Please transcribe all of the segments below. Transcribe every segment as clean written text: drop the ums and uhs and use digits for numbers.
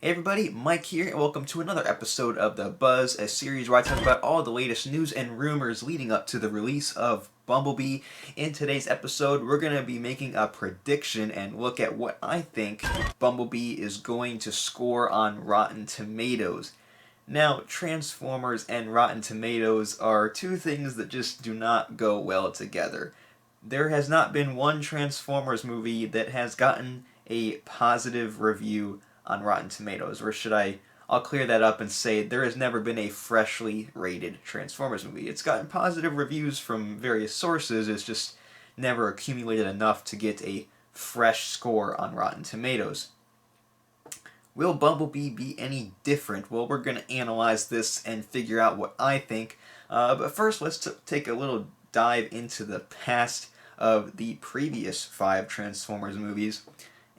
Hey everybody, Mike here, and welcome to another episode of The Buzz, a series where I talk about all the latest news and rumors leading up to the release of Bumblebee. In today's episode, we're going to be making a prediction and look at what I think Bumblebee is going to score on Rotten Tomatoes. Now, Transformers and Rotten Tomatoes are two things that just do not go well together. There has not been one Transformers movie that has gotten a positive review on Rotten Tomatoes, or should I'll clear that up and say there has never been a freshly rated Transformers movie. It's gotten positive reviews from various sources, it's just never accumulated enough to get a fresh score on Rotten Tomatoes. Will Bumblebee be any different? Well, we're going to analyze this and figure out what I think. But first, let's take a little dive into the past of the previous 5 Transformers movies.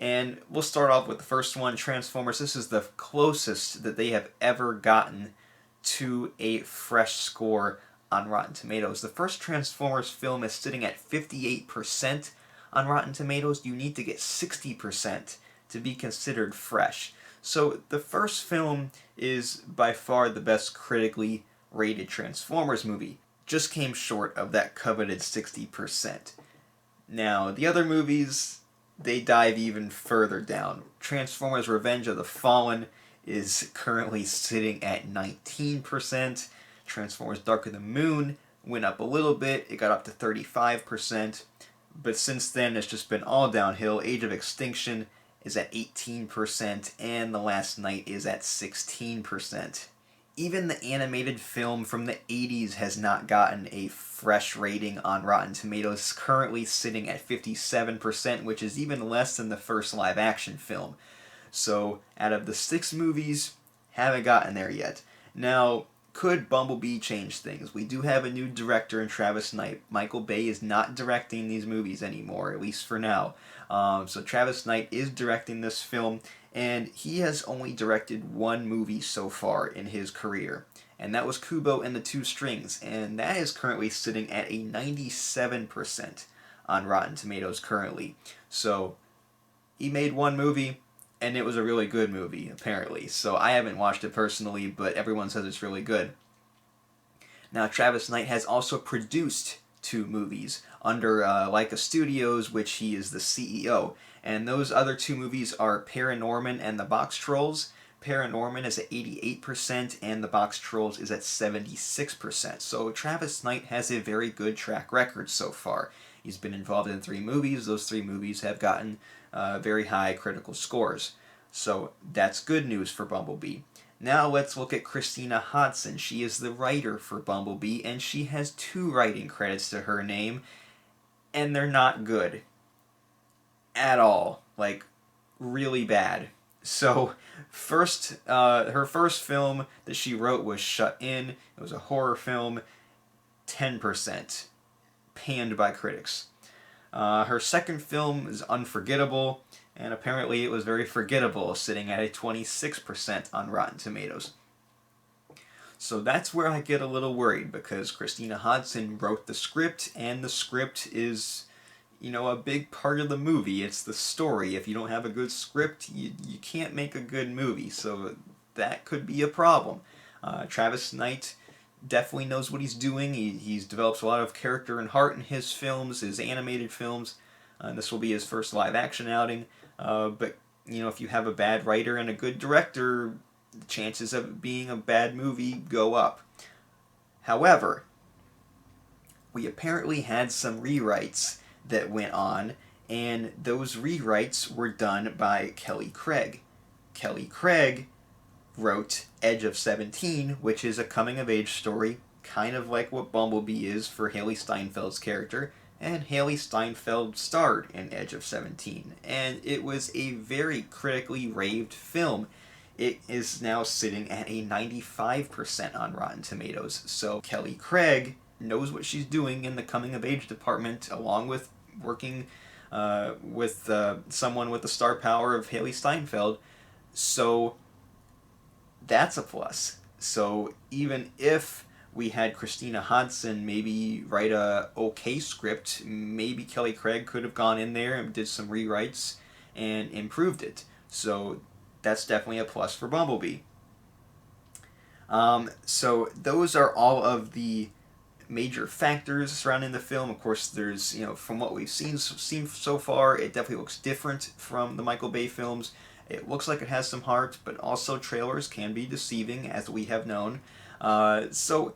And we'll start off with the first one, Transformers. This is the closest that they have ever gotten to a fresh score on Rotten Tomatoes. The first Transformers film is sitting at 58% on Rotten Tomatoes. You need to get 60% to be considered fresh. So the first film is by far the best critically rated Transformers movie. Just came short of that coveted 60%. Now, the other movies, they dive even further down. Transformers Revenge of the Fallen is currently sitting at 19%. Transformers Dark of the Moon went up a little bit. It got up to 35%. But since then, it's just been all downhill. Age of Extinction is at 18%, and The Last Night is at 16%. Even the animated film from the 80s has not gotten a fresh rating on Rotten Tomatoes, currently sitting at 57%, which is even less than the first live-action film. So, out of the 6 movies, haven't gotten there yet. Now, could Bumblebee change things? We do have a new director in Travis Knight. Michael Bay is not directing these movies anymore, at least for now. So Travis Knight is directing this film, and he has only directed one movie so far in his career, and that was Kubo and the Two Strings, and that is currently sitting at a 97% on Rotten Tomatoes currently. So he made one movie, and it was a really good movie, apparently. So I haven't watched it personally, but everyone says it's really good. Now, Travis Knight has also produced 2 movies under Leica Studios, which he is the CEO. And those other 2 movies are Paranorman and The Box Trolls. Paranorman is at 88%, and The Box Trolls is at 76%. So Travis Knight has a very good track record so far. He's been involved in 3 movies. Those 3 movies have gotten very high critical scores. So that's good news for Bumblebee. Now let's look at Christina Hudson. She is the writer for Bumblebee, and she has 2 writing credits to her name, and they're not good. At all. Like, really bad. So, her first film that she wrote was Shut In. It was a horror film, 10%, panned by critics. Her second film is Unforgettable, and apparently it was very forgettable, sitting at a 26% on Rotten Tomatoes. So that's where I get a little worried, because Christina Hudson wrote the script, and the script is, a big part of the movie. It's the story. If you don't have a good script, you can't make a good movie, so that could be a problem. Travis Knight definitely knows what he's doing. He's develops a lot of character and heart in his films, his animated films. This will be his first live-action outing. But, if you have a bad writer and a good director, the chances of it being a bad movie go up. However, we apparently had some rewrites that went on, and those rewrites were done by Kelly Craig. Kelly Craig wrote Edge of 17, which is a coming-of-age story, kind of like what Bumblebee is for Haley Steinfeld's character, and Haley Steinfeld starred in Edge of 17, and it was a very critically raved film. It is now sitting at a 95% on Rotten Tomatoes, so Kelly Craig knows what she's doing in the coming-of-age department, along with working with someone with the star power of Haley Steinfeld, so that's a plus. So even if we had Christina Hudson maybe write a okay script, maybe Kelly Craig could have gone in there and did some rewrites and improved it. So that's definitely a plus for Bumblebee. So those are all of the major factors surrounding the film. Of course, there's, from what we've seen so far, it definitely looks different from the Michael Bay films. It looks like it has some heart, but also trailers can be deceiving, as we have known. So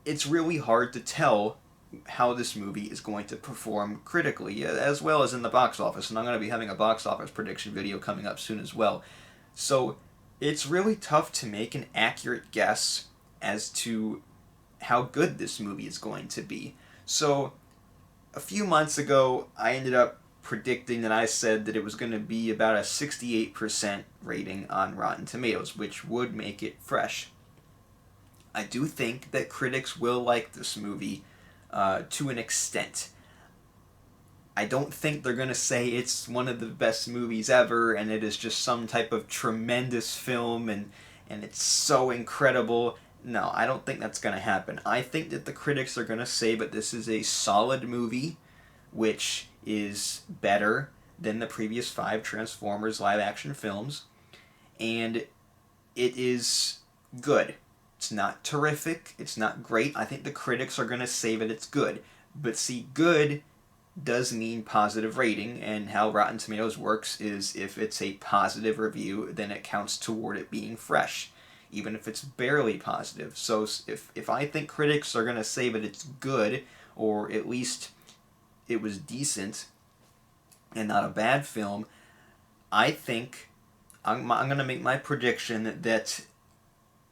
it's really hard to tell how this movie is going to perform critically, as well as in the box office. And I'm going to be having a box office prediction video coming up soon as well. So it's really tough to make an accurate guess as to how good this movie is going to be. So a few months ago, I ended up predicting that I said that it was going to be about a 68% rating on Rotten Tomatoes, which would make it fresh. I do think that critics will like this movie to an extent. I don't think they're going to say it's one of the best movies ever and it is just some type of tremendous film and it's so incredible. No, I don't think that's going to happen. I think that the critics are going to say that this is a solid movie, which is better than the previous 5 Transformers live action films, and it is good. It's not terrific, it's not great. I think the critics are going to say that it's good. But see, good does mean positive rating, and how Rotten Tomatoes works is if it's a positive review, then it counts toward it being fresh, even if it's barely positive. So if I think critics are going to say that it's good, or at least it was decent and not a bad film, I think I'm going to make my prediction that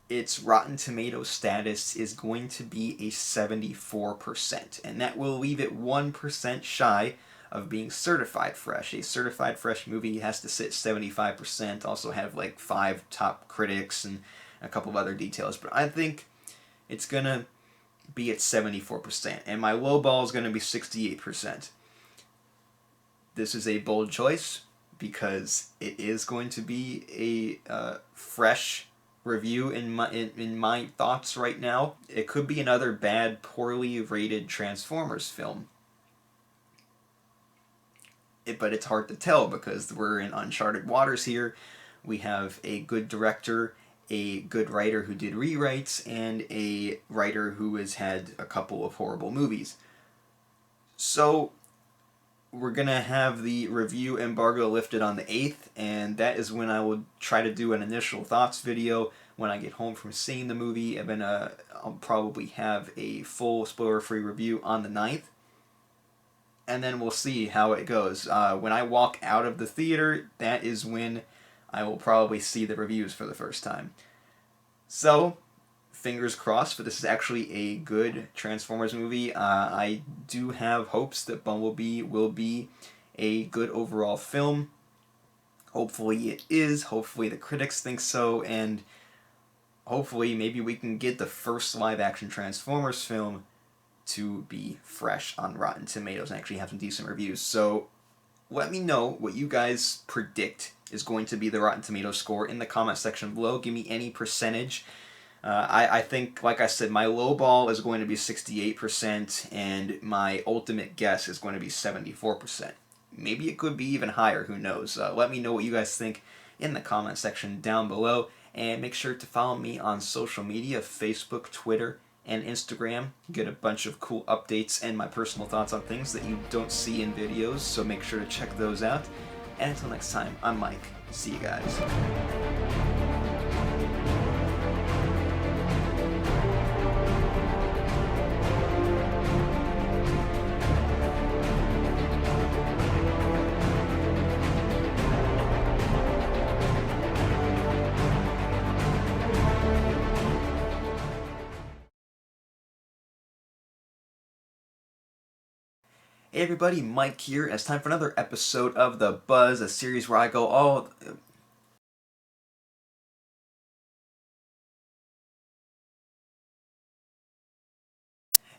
its Rotten Tomatoes status is going to be a 74%, and that will leave it 1% shy of being certified fresh. A certified fresh movie has to sit 75%, also have like 5 top critics and a couple of other details, but I think it's going to be at 74%, and my low ball is going to be 68%. This is a bold choice because it is going to be a fresh review in my thoughts right now. It could be another bad, poorly rated Transformers film. But it's hard to tell because we're in uncharted waters here. We have a good director, a good writer who did rewrites, and a writer who has had a couple of horrible movies. So we're going to have the review embargo lifted on the 8th, and that is when I will try to do an initial thoughts video when I get home from seeing the movie, and then I'll probably have a full spoiler-free review on the 9th, and then we'll see how it goes. When I walk out of the theater, that is when I will probably see the reviews for the first time. So, fingers crossed, but this is actually a good Transformers movie. I do have hopes that Bumblebee will be a good overall film. Hopefully it is. Hopefully the critics think so, and hopefully maybe we can get the first live-action Transformers film to be fresh on Rotten Tomatoes and actually have some decent reviews. So let me know what you guys predict is going to be the Rotten Tomatoes score in the comment section below. Give me any percentage. I think, like I said, my low ball is going to be 68%, and my ultimate guess is going to be 74%. Maybe it could be even higher, who knows. Let me know what you guys think in the comment section down below, and make sure to follow me on social media, Facebook, Twitter, and Instagram. Get a bunch of cool updates and my personal thoughts on things that you don't see in videos, so make sure to check those out. And until next time, I'm Mike. See you guys. Hey everybody, Mike here, and it's time for another episode of The Buzz, a series where I go all...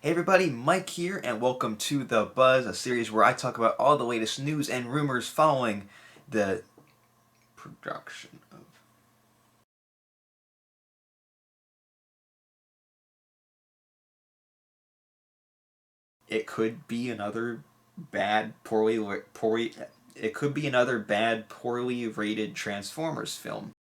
Hey everybody, Mike here, and welcome to The Buzz, a series where I talk about all the latest news and rumors following the production of... It could be another bad, poorly... it could be another bad, poorly rated Transformers film.